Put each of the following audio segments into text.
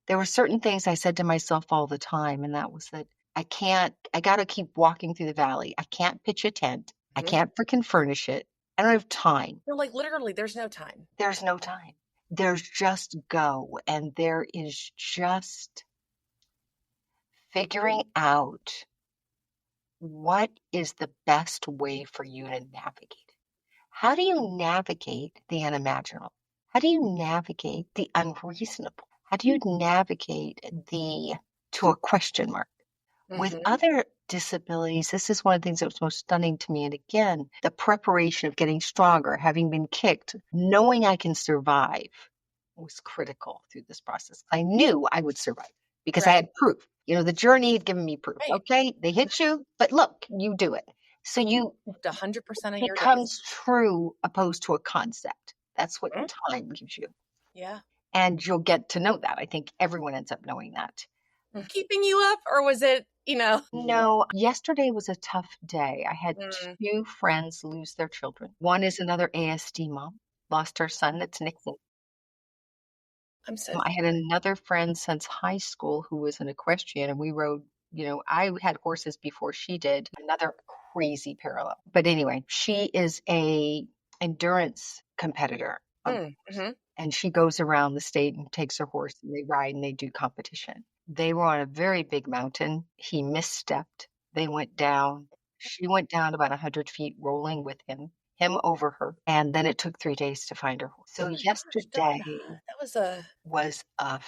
there were certain things I said to myself all the time, and that was that I got to keep walking through the valley. I can't pitch a tent. I Mhm. can't freaking furnish it. I don't have time. You're like, literally, there's no time. There's no time. There's just go. And there is just figuring out what is the best way for you to navigate. How do you navigate the unimaginable? How do you navigate the unreasonable? How do you navigate the to a question mark? With Mhm. other disabilities, this is one of the things that was most stunning to me. And again, the preparation of getting stronger, having been kicked, knowing I can survive was critical through this process. I knew I would survive because I Right. had proof. The journey had given me proof. Right. Okay, they hit you, but look, you do it. So you 100% of your days. becomes true opposed to a concept. That's what Mhm. time gives you. Yeah. And you'll get to know that. I think everyone ends up knowing that. Keeping you up, or was it, No, yesterday was a tough day. I had Mm, two friends lose their children. One is another ASD mom, lost her son that's Nixon. I'm so I had another friend since high school who was an equestrian, and we rode, I had horses before she did. Another crazy parallel. But anyway, she is a endurance competitor of sorry. Mhm. and she goes around the state and takes her horse and they ride and they do competition. They were on a very big mountain. He misstepped. They went down. She went down about 100 feet rolling with him over her. And then it took 3 days to find her horse. Oh So my gosh, Donna, yesterday that was a was I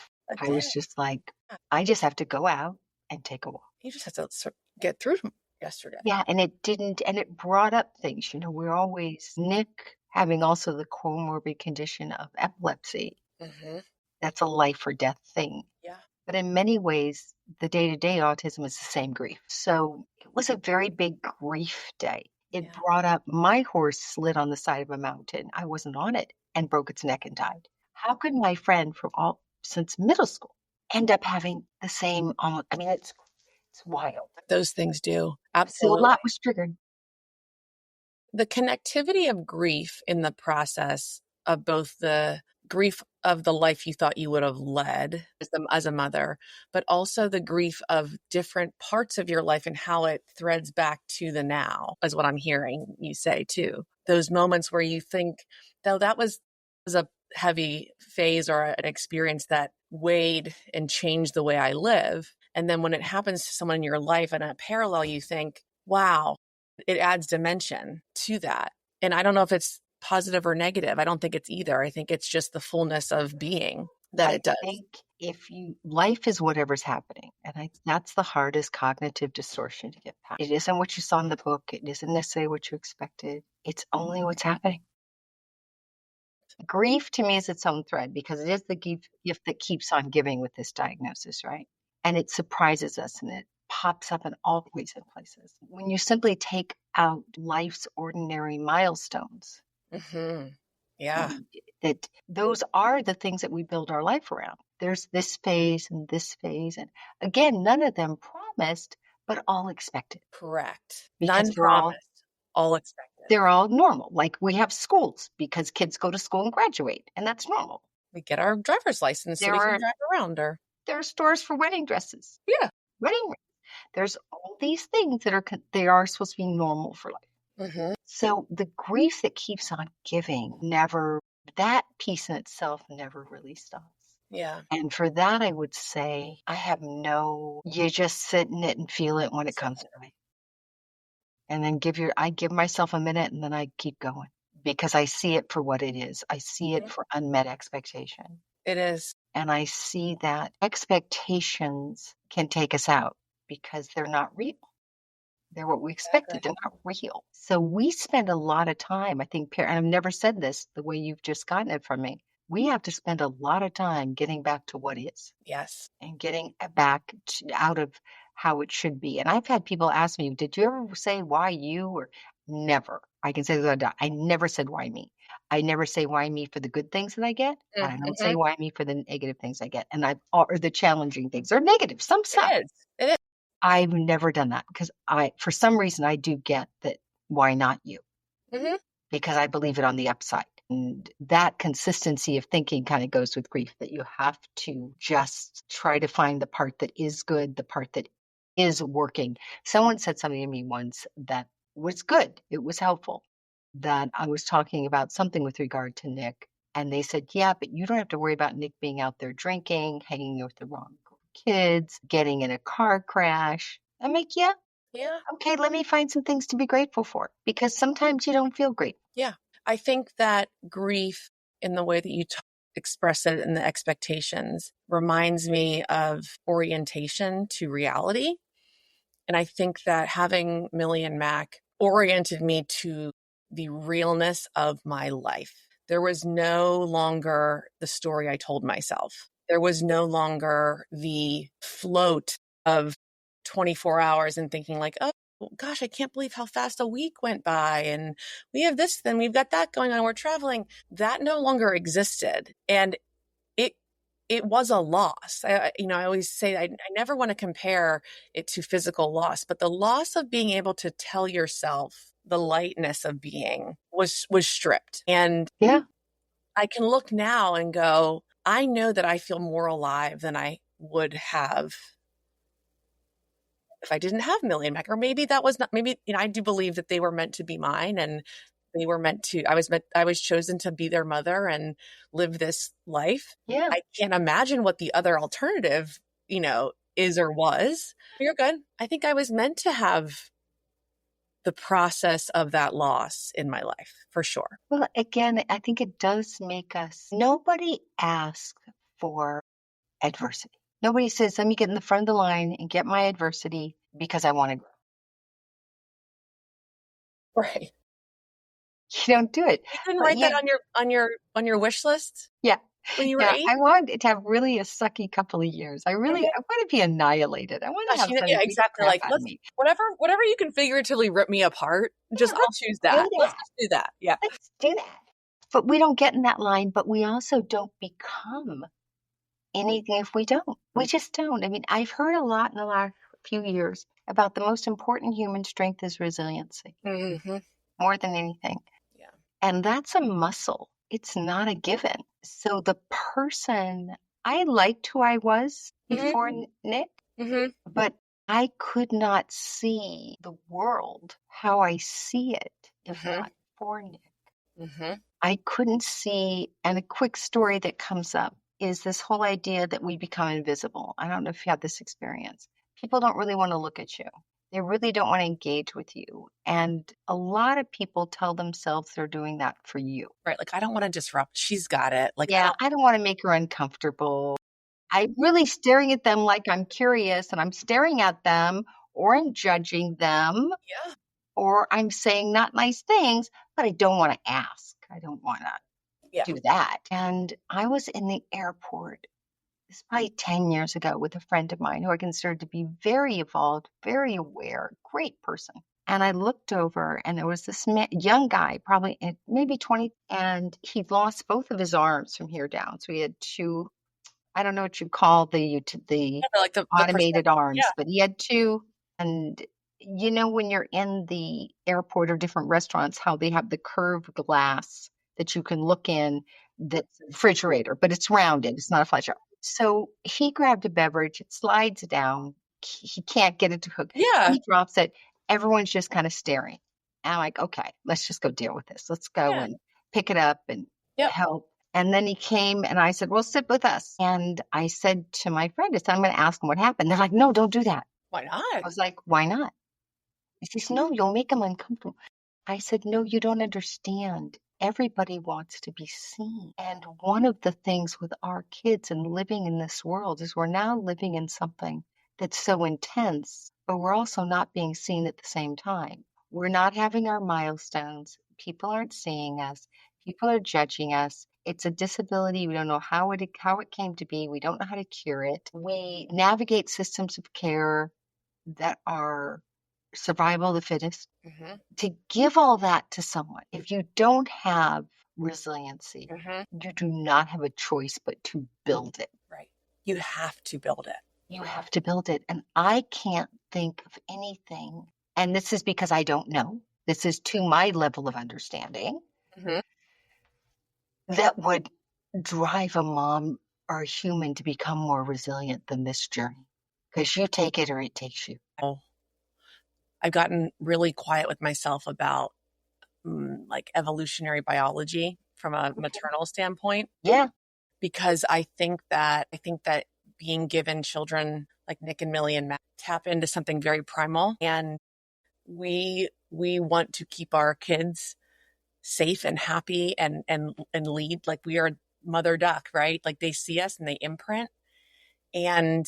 day. was just like, I just have to go out and take a walk. You just had to get through yesterday. Yeah, and it didn't, and it brought up things. We're always, Nick having also the comorbid condition of epilepsy. Mhm. That's a life or death thing. Yeah. But in many ways, the day-to-day autism is the same grief. So it was a very big grief day. It Yeah. brought up my horse slid on the side of a mountain. I wasn't on it and broke its neck and died. How could my friend from all since middle school end up having the same? I mean, it's wild. Those things do. So a Absolutely. lot was triggered. The connectivity of grief in the process of both the grief of the life you thought you would have led as a mother, but also the grief of different parts of your life and how it threads back to the now, is what I'm hearing you say too. Those moments where you think, though, that was a heavy phase or an experience that weighed and changed the way I live. And then when it happens to someone in your life in a parallel, you think, wow, it adds dimension to that. And I don't know if it's positive or negative. I don't think it's either. I think it's just the fullness of being that it does. I think life is whatever's happening, and that's the hardest cognitive distortion to get past. It isn't what you saw in the book. It isn't necessarily what you expected. It's only what's happening. Grief to me is its own thread because it is the gift that keeps on giving with this diagnosis, right? And it surprises us and it pops up in all ways and places. When you simply take out life's ordinary milestones, Mm-hmm. Yeah. that those are the things that we build our life around. There's this phase and this phase. And again, none of them promised, but all expected Correct. because None promised, all expected. they're all normal. Like we have schools because kids go to school and graduate, and that's normal. We get our driver's license so There we can are drive around her. there are stores for wedding dresses, Yeah. wedding rings. There's all these things that they are supposed to be normal for life. Mm-hmm. So the grief that keeps on giving that piece in itself never really stops. Yeah. And for that, I would say you just sit in it and feel it when it comes to me. And then I give myself a minute and then I keep going because I see it for what it is. I see it for unmet expectation. It is. And I see that expectations can take us out because they're not real. They're what we expected. They're not real. So we spend a lot of time, I think, and I've never said this the way you've just gotten it from me. We have to spend a lot of time getting back to what is. Yes. And getting back out of how it should be. And I've had people ask me, did you ever say why you or never? I can say that I never said why me. I never say why me for the good things that I get. And I don't say why me for the negative things I get. And or the challenging things or negative, some stuff. It is. I've never done that because for some reason, I do get that. Why not you? Mm-hmm. Because I believe it on the upside. And that consistency of thinking kind of goes with grief, that you have to just try to find the part that is good, the part that is working. Someone said something to me once that was good. It was helpful, that I was talking about something with regard to Nick. And they said, yeah, but you don't have to worry about Nick being out there drinking, hanging with the wrong kids, getting in a car crash. I'm like, yeah, Yeah. okay, let me find some things to be grateful for, because sometimes you don't feel great. Yeah. I think that grief, in the way that you express it and the expectations, reminds me of orientation to reality. And I think that having Millie and Mac oriented me to the realness of my life. There was no longer the story I told myself. There was no longer the float of 24 hours and thinking like, oh, gosh, I can't believe how fast a week went by. And we have this, then we've got that going on. We're traveling. That no longer existed. And it it was a loss. I always say I never want to compare it to physical loss, but the loss of being able to tell yourself the lightness of being was stripped. And Yeah. I can look now and go, I know that I feel more alive than I would have if I didn't have Millie and Mac. Or maybe that was not, maybe, I do believe that they were meant to be mine, and they were meant to, I was chosen to be their mother and live this life. Yeah. I can't imagine what the other alternative, is or was. You're good. I think I was meant to have the process of that loss in my life, for sure. Well, again, I think it does make us, nobody asks for adversity. Nobody says, let me get in the front of the line and get my adversity because I want to grow. Right. You don't do it. You didn't But write that yeah, on your wish list yeah, when you were yeah. 8? I want it to have really a sucky couple of years. I Mhm. want to be annihilated. I want to Gosh, have yeah, somebody beat the exactly. crap Like, out of let's me. whatever you can figuratively rip me apart, Yeah, I'll let's choose do that. Let's that. just do that. Yeah. Let's do that. But we don't get in that line, but we also don't become anything if we don't. We just don't. I mean, I've heard a lot in the last few years about the most important human strength is resiliency, Hmm. more than anything. Yeah. And that's a muscle. It's not a given. So the person, I liked who I was Hmm. before Nick, Hmm. but I could not see the world how I see it if Hmm. not for Nick. Hmm. I couldn't see, and a quick story that comes up is this whole idea that we become invisible. I don't know if you had this experience. People don't really want to look at you. They really don't want to engage with you. And a lot of people tell themselves they're doing that for you. Right. Like, I don't want to disrupt. She's got it. Like, I Yeah, don't. I don't want to make her uncomfortable. I'm really staring at them like I'm curious and I'm staring at them or I'm judging them Yeah. or I'm saying not nice things, but I don't want to ask. I don't want to Yeah. do that. And I was in the airport, this probably 10 years ago, with a friend of mine who I considered to be very evolved, very aware, great person. And I looked over and there was this young guy, probably maybe 20, and he lost both of his arms from here down. So he had two, I don't know what you call the Yeah, they're like the automated yeah. arms, but he had two. And when you're in the airport or different restaurants, how they have the curved glass that you can look in, that's a refrigerator, but it's rounded. It's not a flat jar. So he grabbed a beverage, it slides down. He can't get it to hook. Yeah. He drops it. Everyone's just kind of staring. And I'm like, okay, let's just go deal with this. Let's go Yeah. and pick it up and Yep. help. And then he came and I said, well, sit with us. And I said to my friend, I said, I'm going to ask him what happened. They're like, no, don't do that. Why not? I was like, why not? He says, no, you'll make him uncomfortable. I said, no, you don't understand. Everybody wants to be seen. And one of the things with our kids and living in this world is we're now living in something that's so intense, but we're also not being seen at the same time. We're not having our milestones. People aren't seeing us. People are judging us. It's a disability. We don't know how it came to be. We don't know how to cure it. We navigate systems of care that are survival of the fittest. Hmm. To give all that to someone, if you don't have resiliency, Hmm. you do not have a choice but to build it. Right. You have to build it. You have to build it. And I can't think of anything. And this is because I don't know. This is to my level of understanding. Hmm. that would drive a mom or a human to become more resilient than this journey. Because you take it or it takes you. Oh, I've gotten really quiet with myself about like evolutionary biology from a maternal standpoint Yeah, because I think that being given children like Nick and Millie and Matt tap into something very primal, and we want to keep our kids safe and happy and lead like we are mother duck, right? Like they see us and they imprint. And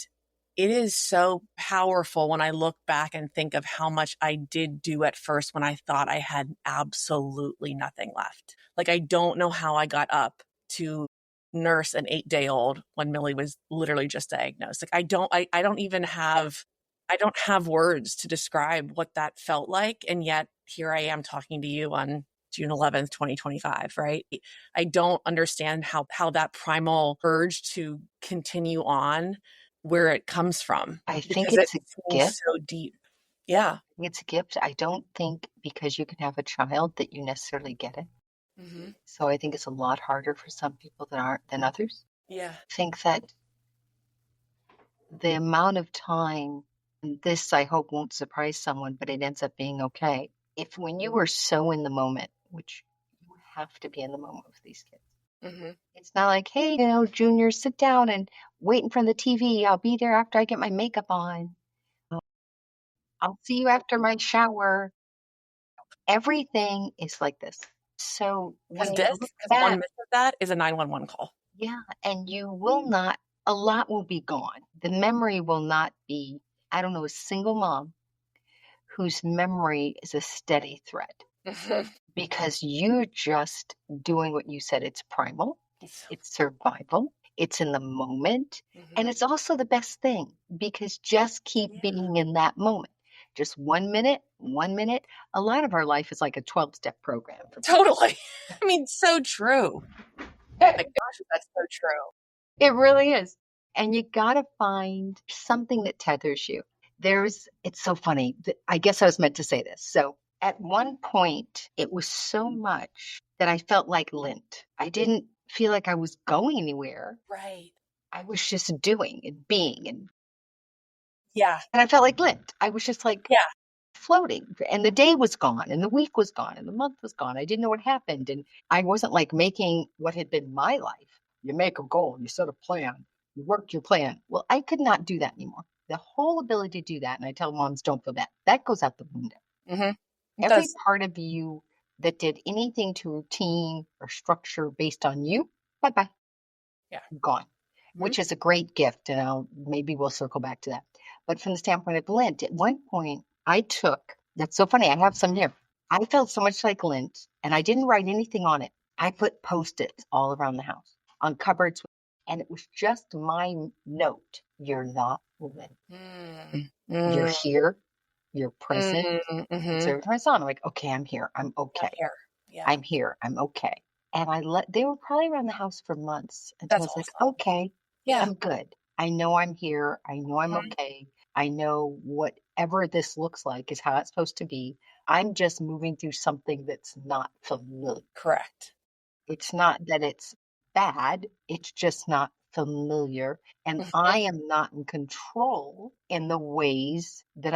it is so powerful when I look back and think of how much I did do at first when I thought I had absolutely nothing left. Like, I don't know how I got up to nurse an 8-day old when Millie was literally just diagnosed. Like, I don't even have, I don't have words to describe what that felt like. And yet here I am talking to you on June 11th, 2025, right? I don't understand how that primal urge to continue on where it comes from I think because it it's a seems gift. so deep. Yeah. It's a gift. I don't think because you can have a child that you necessarily get it. Mm-hmm. So I think it's a lot harder for some people than others. Yeah. I think that the amount of time, and this I hope won't surprise someone, but it ends up being okay. If when you were so in the moment, which you have to be in the moment with these kids, Mm-hmm. it's not like, hey, Junior, sit down and wait in front of the TV. I'll be there after I get my makeup on. I'll see you after my shower. Everything is like this. So when you look Because one back, miss of that is a 911 call. yeah, and you will not, a lot will be gone. The memory will not be, I don't know, a single mom whose memory is a steady thread Mm-hmm. because you're just doing what you said. It's primal, it's survival, it's in the moment, Mm-hmm. and it's also the best thing because just keep Yeah. being in that moment. Just 1 minute, 1 minute. A lot of our life is like a 12-step program for people. Totally. I mean, so true. My gosh, that's so true. It really is. And you got to find something that tethers you. It's so funny. I guess I was meant to say this. So at one point, it was so much that I felt like lint. I didn't feel like I was going anywhere. Right. I was just doing and being. Yeah. And I felt like lint. I was just like Yeah. floating. And the day was gone and the week was gone and the month was gone. I didn't know what happened. And I wasn't like making what had been my life. You make a goal, you set a plan, you work your plan. Well, I could not do that anymore. The whole ability to do that, and I tell moms, don't feel bad, that goes out the window. Mm-hmm. It Every does. part of you that did anything to routine or structure based on you, bye bye, Yeah. gone, Mm-hmm. which is a great gift. And maybe we'll circle back to that. But from the standpoint of lint, at one point that's so funny. I have some here. I felt so much like lint and I didn't write anything on it. I put post-its all around the house on cupboards. And it was just my note. You're not lint. You're Mm-hmm. here. You're present. Mm-hmm. Conserve my son. I'm like, okay, I'm here. I'm I'm okay. here. Yeah. I'm here. I'm okay. And they were probably around the house for months until I That's was like, awesome. okay, Yeah. I'm good. I know I'm here. I know I'm Mhm. okay. I know whatever this looks like is how it's supposed to be. I'm just moving through something that's not familiar. Correct. It's not that it's bad, it's just not familiar. And Mhm. I am not in control in the ways that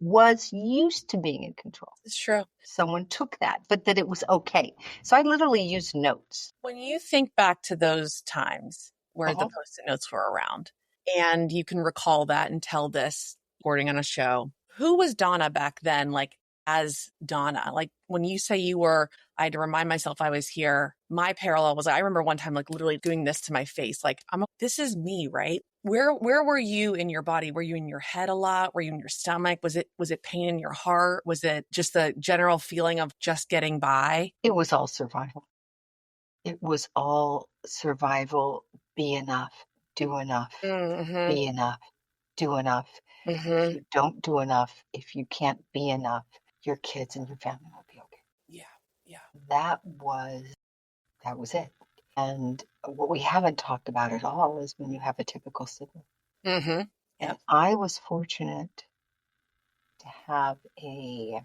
was used to being in control. It's true. Someone took that, but that it was okay. So I literally used notes. When you think back to those times where the Uh-huh. Post-it notes were around, and you can recall that and tell this recording on a show, who was Donna back then, like as Donna? Like when you say I had to remind myself I was here, my parallel was I remember one time like literally doing this to my face, like this is me, right? Where were you in your body? Were you in your head a lot? Were you in your stomach? Was it pain in your heart? Was it just the general feeling of just getting by? It was all survival. It was all survival. Be enough, do enough, Mm-hmm. be enough, do enough. If Mm-hmm. you don't do enough, if you can't be enough, your kids and your family will be okay. Yeah. Yeah. That was it. And what we haven't talked about at all is when you have a typical sibling. Mm-hmm. And Yep. I was fortunate to have a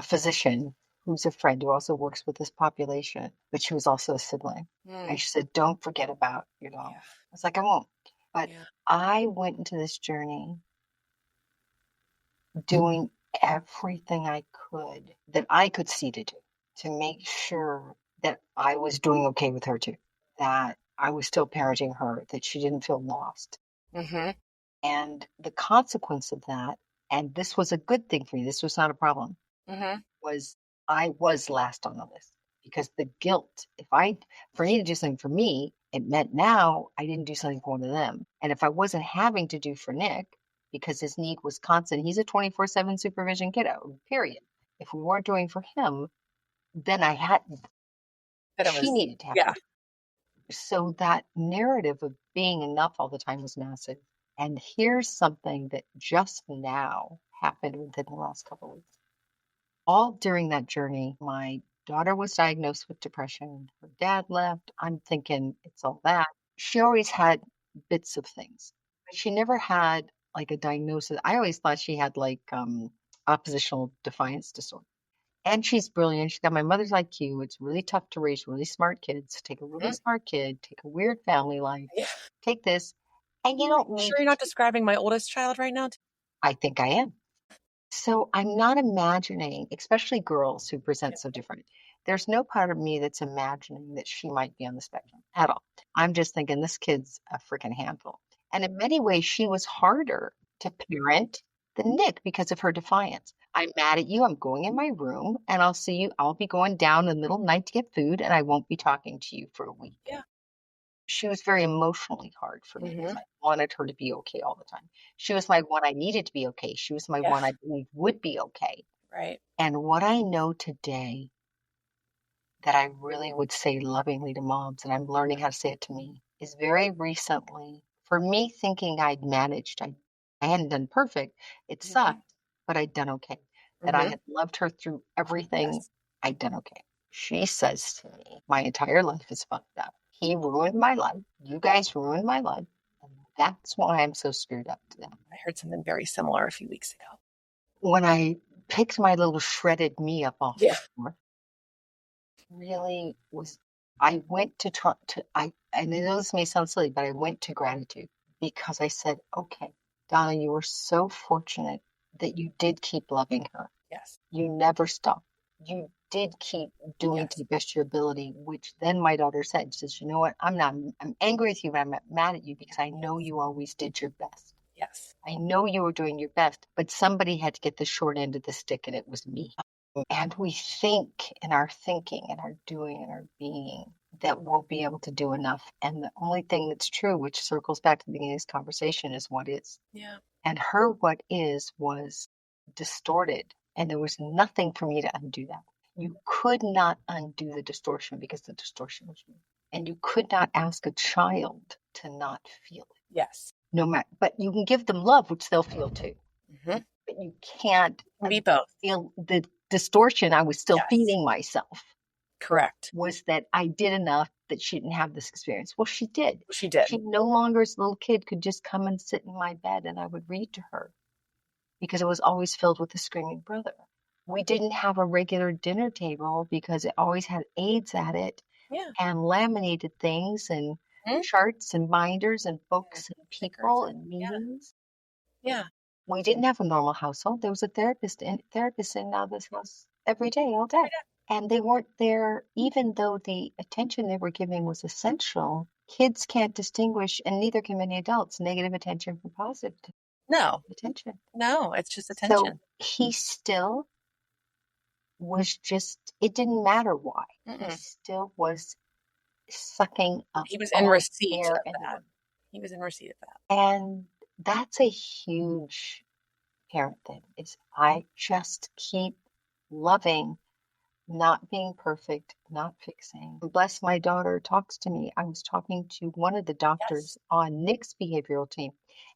physician who's a friend who also works with this population, but she was also a sibling. And Mm. she said, don't forget about your dog. Yeah. I was like, I won't. But Yeah. I went into this journey doing everything I could that I could see to make sure that I was doing okay with her too, that I was still parenting her, that she didn't feel lost. Mm-hmm. And the consequence of that, and this was a good thing for me, this was not a problem, Mm-hmm. was I was last on the list because the guilt, for me to do something for me, it meant now I didn't do something for one of them. And if I wasn't having to do for Nick, because his need was constant, he's a 24/7 supervision kiddo, period. If we weren't doing for him, then That it she was, needed to have to yeah. do. So that narrative of being enough all the time was massive. And here's something that just now happened within the last couple of weeks. All during that journey, my daughter was diagnosed with depression. Her dad left. I'm thinking it's all that. She always had bits of things, but she never had like a diagnosis. I always thought she had like oppositional defiance disorder. And she's brilliant. She's got my mother's IQ. It's really tough to raise really smart kids. Take a really Mhm. smart kid, take a weird family life, Yeah. take this, and you don't Sure need you're not to. describing my oldest child right now? I think I am. So I'm not imagining, especially girls who present Yeah. so different. There's no part of me that's imagining that she might be on the spectrum at all. I'm just thinking this kid's a freaking handful. And in many ways, she was harder to parent than Nick because of her defiance. I'm mad at you. I'm going in my room and I'll see you. I'll be going down in the middle of the night to get food and I won't be talking to you for a week. Yeah. She was very emotionally hard for me because Mm-hmm. I wanted her to be okay all the time. She was my one I needed to be okay. She was my Yeah. one I believed would be okay. Right. And what I know today that I really would say lovingly to moms, and I'm learning how to say it to me, is very recently, for me thinking I'd managed, I hadn't done perfect. It Mm-hmm. sucked, but I'd done okay. That I Mm-hmm. had loved her through everything, Yes. I'd done okay. She says to me, my entire life is fucked up. He ruined my life. You guys ruined my life. And that's why I'm so screwed up today. I heard something very similar a few weeks ago. When I picked my little shredded me up off Yeah. the floor, really was I went to try to and I know this may sound silly, but I went to gratitude because I said, okay, Donna, you were so fortunate that you did keep loving her. Yes. You never stopped. You did keep doing to Yes. the best of your ability, which then my daughter said, she says, you know what? I'm angry with you, but I'm not mad at you because I know Yes. you always did your best. Yes. I know you were doing your best, but somebody had to get the short end of the stick, and it was me. And we think in our thinking and our doing and our being that we'll be able to do enough. And the only thing that's true, which circles back to the beginning of this conversation, is what is. Yeah. And her what is was distorted. And there was nothing for me to undo that. You could not undo the distortion because the distortion was you. And you could not ask a child to not feel it. Yes. No matter, but you can give them love, which they'll feel too. Mm-hmm. But you can't Be both. feel the distortion I was still Yes. feeding myself Correct. was that I did enough that she didn't have this experience. Well, she did. She did. She no longer, as a little kid, could just come and sit in my bed and I would read to her because it was always filled with a screaming brother. We didn't have a regular dinner table because it always had aids at it Yeah. and laminated things and Mm-hmm. charts and binders and And books and stickers people and and yeah. meetings. Yeah. We didn't have a normal household. There was a therapist in this house every day, all day. And they weren't there, even though the attention they were giving was essential. Kids can't distinguish, and neither can many adults, negative attention from positive No. attention. No. It's just So attention. he still was just, it didn't matter why. He Mm-mm. still was sucking up He was in all receipt air of in the that. room. He was in receipt of that. And that's a huge parent thing is I just keep loving, not being perfect, not fixing. Bless my daughter talks to me. I was talking to one of the Yes. doctors on Nick's behavioral team,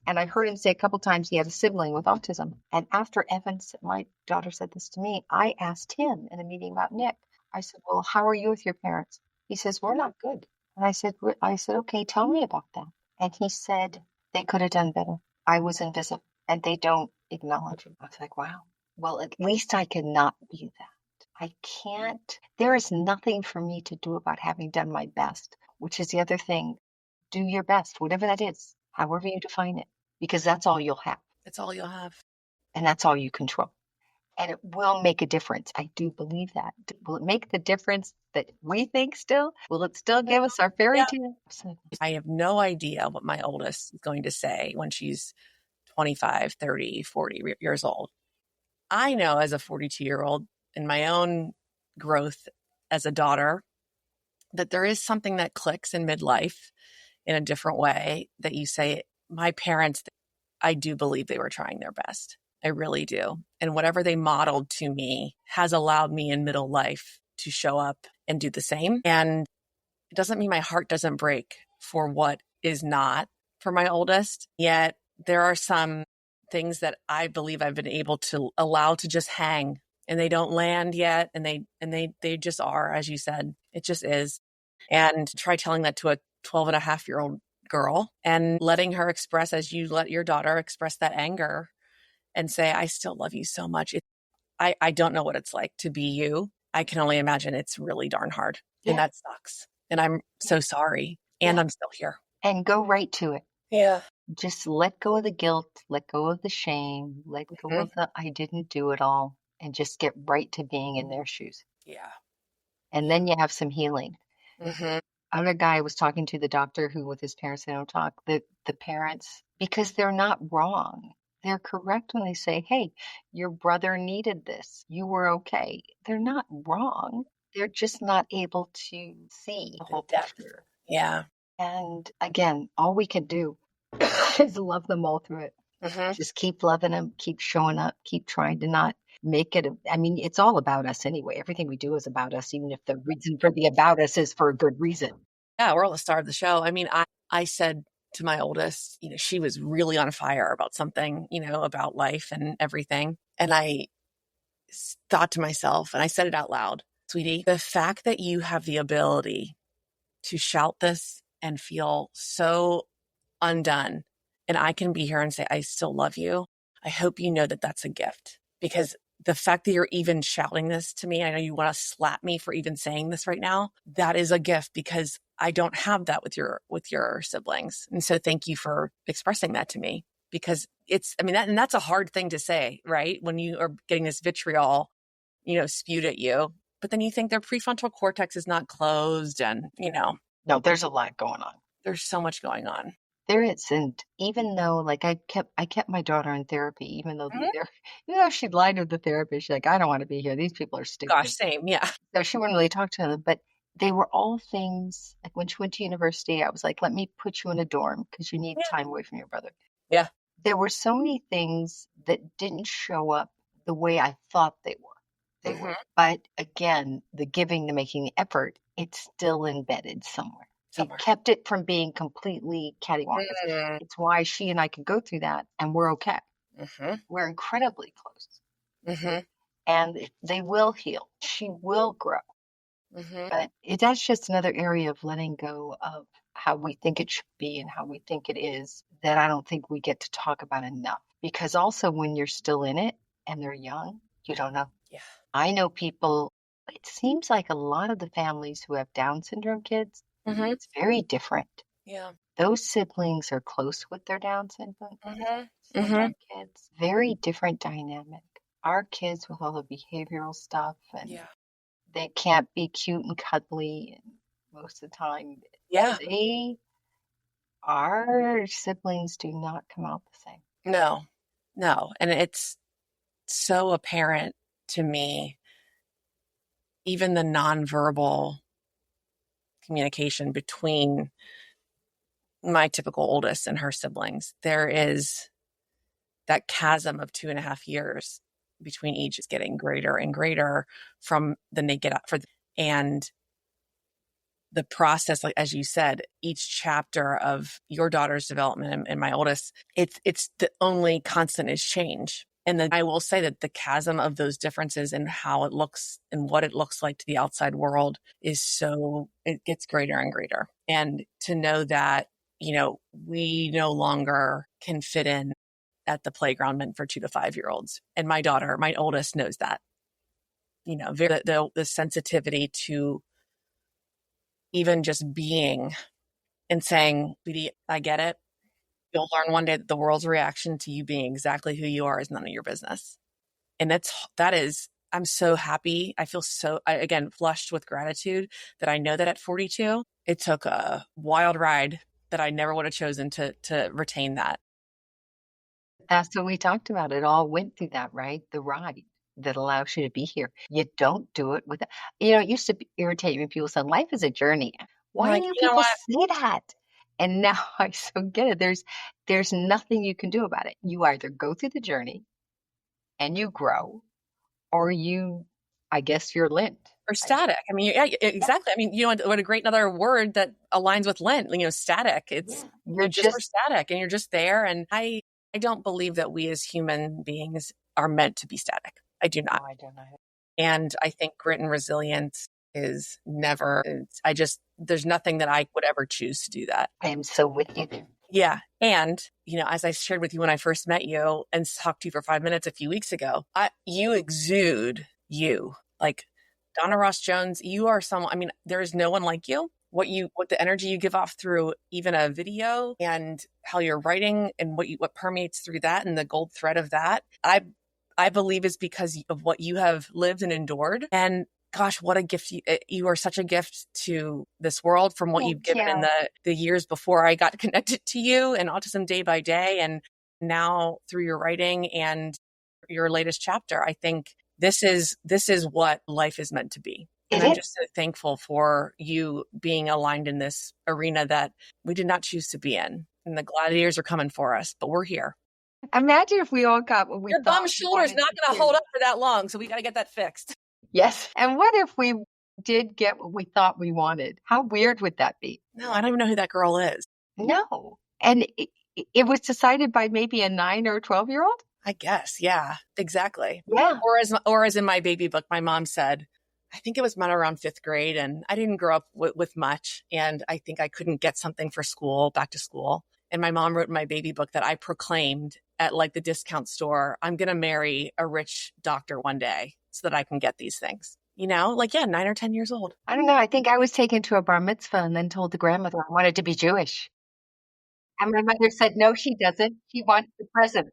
and I heard him say a couple times he had a sibling with autism. And after Evans, my daughter said this to me, I asked him in a meeting about Nick. I said, "Well, how are you with your parents?" He says, "We're not good." And I said, "Okay, tell me about that." And he said, "They could have done better. I was invisible, and they don't acknowledge it." I was like, "Wow. Well, at least I cannot be that." I can't, there is nothing for me to do about having done my best, which is the other thing. Do your best, whatever that is, however you define it, because that's all you'll have It's all you'll have. and that's all you control. And it will make a difference. I do believe that. Will it make the difference that we think still? Will it still give us our fairy Yeah. tale? I have no idea what my oldest is going to say when she's 25, 30, 40 years old. I know as a 42-year-old in my own growth as a daughter that there is something that clicks in midlife in a different way that you say, my parents, I do believe they were trying their best. I really do. And whatever they modeled to me has allowed me in middle life to show up and do the same. And it doesn't mean my heart doesn't break for what is not for my oldest. Yet there are some things that I believe I've been able to allow to just hang and they don't land yet. And they just are, as you said, it just is. And try telling that to a 12 and a half year old girl and letting her express, as you let your daughter express that anger and say, I still love you so much. I don't know what it's like to be you. I can only imagine it's really darn hard. Yeah. And that sucks. And I'm so sorry. And yeah. I'm still here. And go right to it. Yeah. Just let go of the guilt, let go of the shame, let go of the I didn't do it all, and just get right to being in their shoes. Yeah. And then you have some healing. Mm-hmm. Other guy was talking to the doctor who, with his parents, they don't talk. The parents, because they're not wrong. They're correct when they say, hey, your brother needed this. You were okay. They're not wrong. They're just not able to see the whole picture. Yeah. And again, all we can do is love them all through it. Mm-hmm. Just keep loving them, keep showing up, keep trying to not make it. I mean, it's all about us anyway. Everything we do is about us, even if the reason for the about us is for a good reason. Yeah, we're all the star of the show. I mean, I said to my oldest, she was really on fire about something, about life and everything. And I thought to myself, and I said it out loud, sweetie, the fact that you have the ability to shout this and feel so undone, and I can be here and say, I still love you. I hope you know that that's a gift, because the fact that you're even shouting this to me, I know you want to slap me for even saying this right now. That is a gift, because I don't have that with your siblings. And so thank you for expressing that to me, because that's a hard thing to say, right? When you are getting this vitriol, spewed at you, but then you think their prefrontal cortex is not closed and, No, there's a lot going on. There's so much going on. There is, and even though, like, I kept my daughter in therapy, even though she lied to the therapist. She's like, I don't want to be here. These people are stupid. Gosh, same, yeah. So she wouldn't really talk to them, but they were all things. Like when she went to university, I was like, let me put you in a dorm because you need time away from your brother. Yeah. There were so many things that didn't show up the way I thought they were. They were, but again, the giving, the making the effort, it's still embedded somewhere. It kept it from being completely cattywampus. It's why she and I could go through that and we're okay. We're incredibly close. And they will heal. She will grow. But that's just another area of letting go of how we think it should be and how we think it is that I don't think we get to talk about enough. Because also when you're still in it and they're young, you don't know. Yeah. I know people, it seems like a lot of the families who have Down syndrome kids, it's very different. Yeah. Those siblings are close with their Down syndrome kids. Very different dynamic. Our kids with all the behavioral stuff and they can't be cute and cuddly and most of the time. Yeah. Our siblings do not come out the same. No. And it's so apparent to me, even the nonverbal communication between my typical oldest and her siblings. There is that chasm of 2.5 years between each is getting greater and greater from the naked up and the process, like as you said, each chapter of your daughter's development and my oldest, it's the only constant is change. And then I will say that the chasm of those differences and how it looks and what it looks like to the outside world it gets greater and greater. And to know that, we no longer can fit in at the playground meant for 2 to 5 year olds. And my daughter, my oldest, knows that. the sensitivity to even just being and saying, "Sweetie, I get it. You'll learn one day that the world's reaction to you being exactly who you are is none of your business." And I'm so happy. I feel again, flushed with gratitude that I know that at 42, it took a wild ride that I never would have chosen to retain that. That's what we talked about. It all went through that, right? The ride that allows you to be here. You don't do it with, it used to irritate me when people said life is a journey. I'm Why like, do you know people what? say that? And now I so get it. There's nothing you can do about it. You either go through the journey and you grow, or I guess you're Lent. Or static. I mean, yeah, exactly. I mean, what a great another word that aligns with Lent, static. It's, Yeah, you you're just are just, static and you're just there. And I don't believe that we as human beings are meant to be static. I do not. oh, I don't know. And I think grit and resilience is never, there's nothing that I would ever choose to do that. I am so with you there. Yeah. And, as I shared with you when I first met you and talked to you for 5 minutes a few weeks ago, you exude you. Like Donna Ross-Jones, you are someone, I mean, there is no one like you. What the energy you give off through even a video and how you're writing and what permeates through that and the gold thread of that, I believe is because of what you have lived and endured. And gosh, what a gift. You are such a gift to this world from what you've given in the years before I got connected to you and Autism Day by Day. And now through your writing and your latest chapter, I think this is what life is meant to be. And I'm just so thankful for you being aligned in this arena that we did not choose to be in. And the gladiators are coming for us, but we're here. Imagine if we all got what we Your thought bum we shoulder is wanted not to going to do. hold up for that long. So we got to get that fixed. Yes. And what if we did get what we thought we wanted? How weird would that be? No, I don't even know who that girl is. No. And it was decided by maybe a 9 or 12-year-old? I guess. Yeah, exactly. Yeah. Or as in my baby book, my mom said, I think it was around 5th grade, and I didn't grow up with much. And I think I couldn't get something for school, back to school. And my mom wrote in my baby book that I proclaimed at like the discount store, I'm going to marry a rich doctor one day so that I can get these things. 9 or 10 years old. I don't know. I think I was taken to a bar mitzvah and then told the grandmother I wanted to be Jewish. And my mother said, no, she doesn't. She wants the present.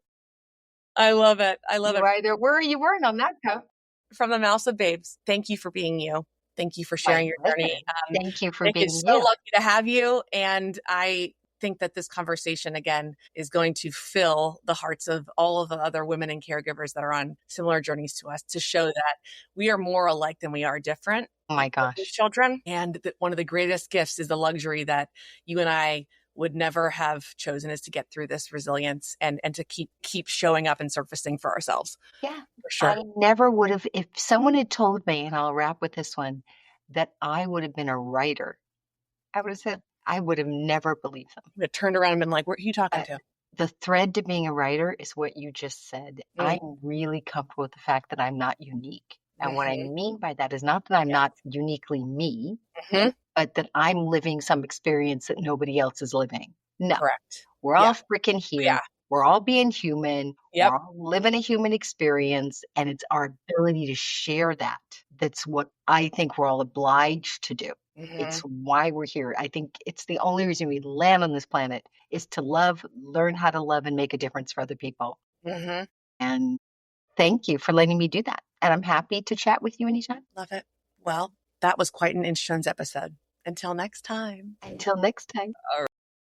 I love it. I love You it. either were or you weren't on that cup. From the mouths of babes, thank you for being you. Thank you for sharing your journey. Thank you for Nick being is so you. lucky to have you. And I think that this conversation, again, is going to fill the hearts of all of the other women and caregivers that are on similar journeys to us, to show that we are more alike than we are different. Oh my gosh. Children. And that one of the greatest gifts is the luxury that you and I would never have chosen, is to get through this resilience and to keep showing up and surfacing for ourselves. Yeah. For sure. I never would have, if someone had told me, and I'll wrap with this one, that I would have been a writer, I would have said, I would have never believed them. I would have turned around and been like, what are you talking to? The thread to being a writer is what you just said. I'm really comfortable with the fact that I'm not unique. And what I mean by that is not that I'm not uniquely me, but that I'm living some experience that nobody else is living. No. Correct. We're all freaking here. Yeah. We're all being human. Yep. We're all living a human experience. And it's our ability to share that. That's what I think we're all obliged to do. It's why we're here. I think it's the only reason we land on this planet is to love, learn how to love, and make a difference for other people. And thank you for letting me do that. And I'm happy to chat with you anytime. Love it. Well, that was quite an Inchstones episode. Until next time. Until next time. All right.